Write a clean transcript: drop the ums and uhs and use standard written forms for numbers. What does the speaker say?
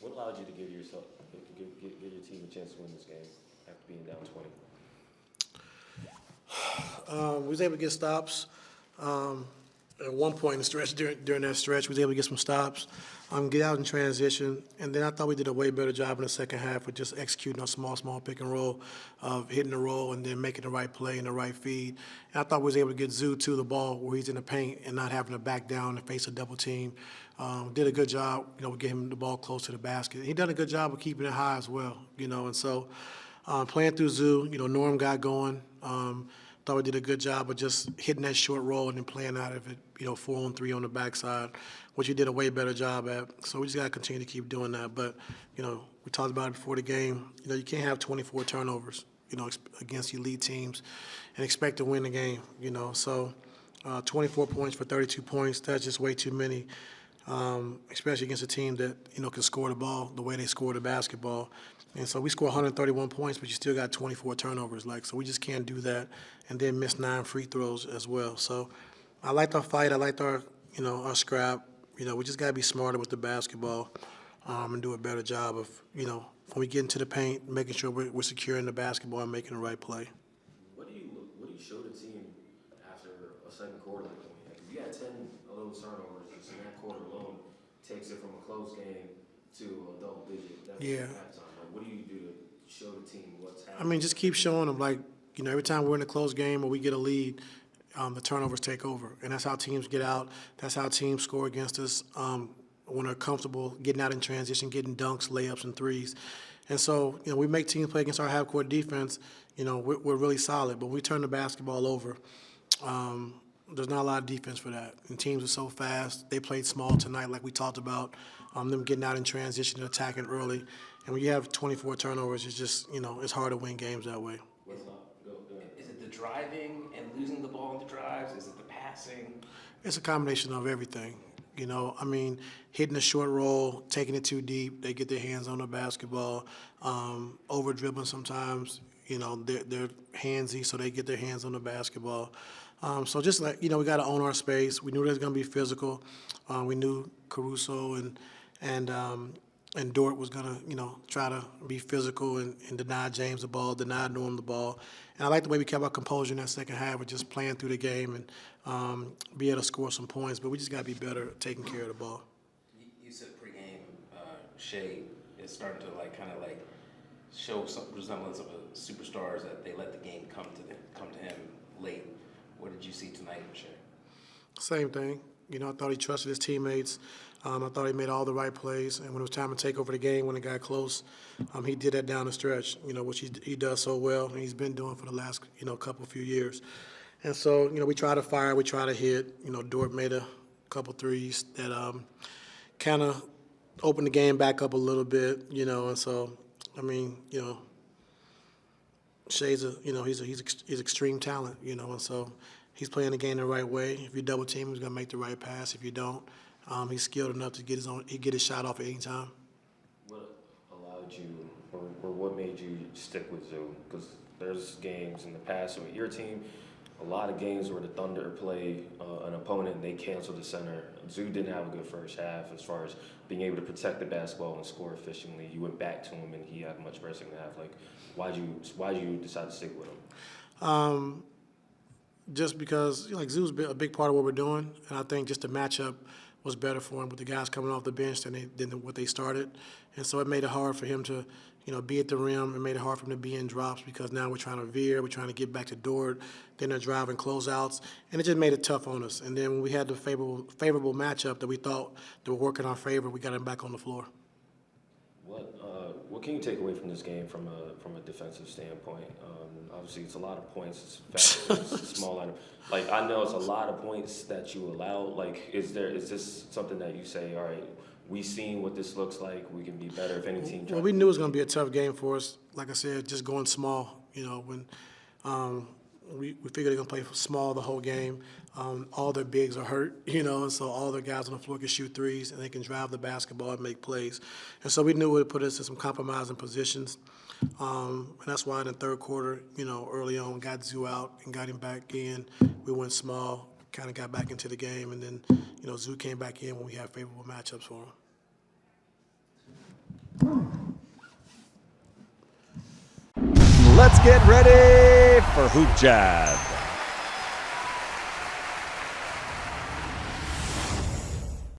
What allowed you to give your team a chance to win this game after being down 20? We was able to get stops. At one point in the stretch, during that stretch, we was able to get some stops, get out in transition, and then I thought we did a way better job in the second half with just executing a small pick and roll, of hitting the roll and then making the right play and the right feed. And I thought we was able to get Zoo to the ball where he's in the paint and not having to back down and face a double team. Did a good job, with getting him the ball close to the basket. He done a good job of keeping it high as well, and so playing through Zoo, Norm got going. Thought we did a good job of just hitting that short roll and then playing out of it, 4-on-3 on the backside, which we did a way better job at. So we just got to continue to keep doing that. But, we talked about it before the game. You can't have 24 turnovers, against elite teams and expect to win the game, So 24 points for 32 points, that's just way too many, especially against a team that, can score the ball the way they score the basketball. And so we score 131 points, but you still got 24 turnovers. So we just can't do that and then miss 9 free throws as well. So I liked our fight. I liked our, our scrap. We just got to be smarter with the basketball and do a better job of, when we get into the paint, making sure we're securing the basketball and making the right play. What do you show the team after a second quarter like that? Because you had 10 of those turnovers just in that quarter alone takes it from a close game to a double digit. Yeah. What do you do to show the team what's happening? Just keep showing them, every time we're in a close game or we get a lead, the turnovers take over. And that's how teams get out. That's how teams score against us when they're comfortable getting out in transition, getting dunks, layups, and threes. And so, we make teams play against our half-court defense. We're really solid. But when we turn the basketball over, there's not a lot of defense for that. And teams are so fast. They played small tonight like we talked about, them getting out in transition and attacking early. And when you have 24 turnovers, it's just, it's hard to win games that way. Is it the driving and losing the ball in the drives? Is it the passing? It's a combination of everything. Hitting a short roll, taking it too deep, they get their hands on the basketball, over-dribbling sometimes. They're handsy, so they get their hands on the basketball. So just we got to own our space. We knew it was going to be physical. We knew Caruso and Dort was going to, try to be physical and deny James the ball, deny Norm the ball. And I like the way we kept our composure in that second half of just playing through the game and be able to score some points. But we just got to be better at taking care of the ball. You said pregame, Shai is starting to show some resemblance of a superstar, that they let the game come to him late. What did you see tonight in Shai? Same thing. I thought he trusted his teammates. I thought he made all the right plays. And when it was time to take over the game, when it got close, he did that down the stretch, which he does so well. And he's been doing for the last, few years. And so, we try to fire, we try to hit. Dort made a couple threes that kind of opened the game back up a little bit, And so, Shai's he's extreme talent, And so he's playing the game the right way. If you double team him, he's gonna make the right pass. If you don't, he's skilled enough to get his shot off at any time. What allowed you, or what made you stick with Zoo? Because there's games in the past with your team, a lot of games where the Thunder play an opponent and they cancel the center. Zoo didn't have a good first half as far as being able to protect the basketball and score efficiently. You went back to him and he had much better second half. Why'd you decide to stick with him? Just because Zoo's a big part of what we're doing, and I think just the matchup was better for him with the guys coming off the bench than what they started, and so it made it hard for him to be at the rim. It made it hard for him to be in drops because now we're trying to veer, we're trying to get back to Dort, then they're driving closeouts, and it just made it tough on us. And then when we had the favorable matchup that we thought that would work in our favor, we got him back on the floor. What can you take away from this game from a defensive standpoint? Obviously, it's a lot of points. It's fast. It's a small item. I know it's a lot of points that you allow. Is this something that you say, all right, we've seen what this looks like. We can be better if any team. Well, we knew it was going to be a tough game for us. Like I said, just going small. When we figured they're going to play small the whole game. All their bigs are hurt, and so all their guys on the floor can shoot threes and they can drive the basketball and make plays. And so we knew it would put us in some compromising positions. And that's why in the third quarter, early on, got Zoo out and got him back in. We went small, kind of got back into the game, and then, Zoo came back in when we had favorable matchups for him. Let's get ready for Hoop Jab.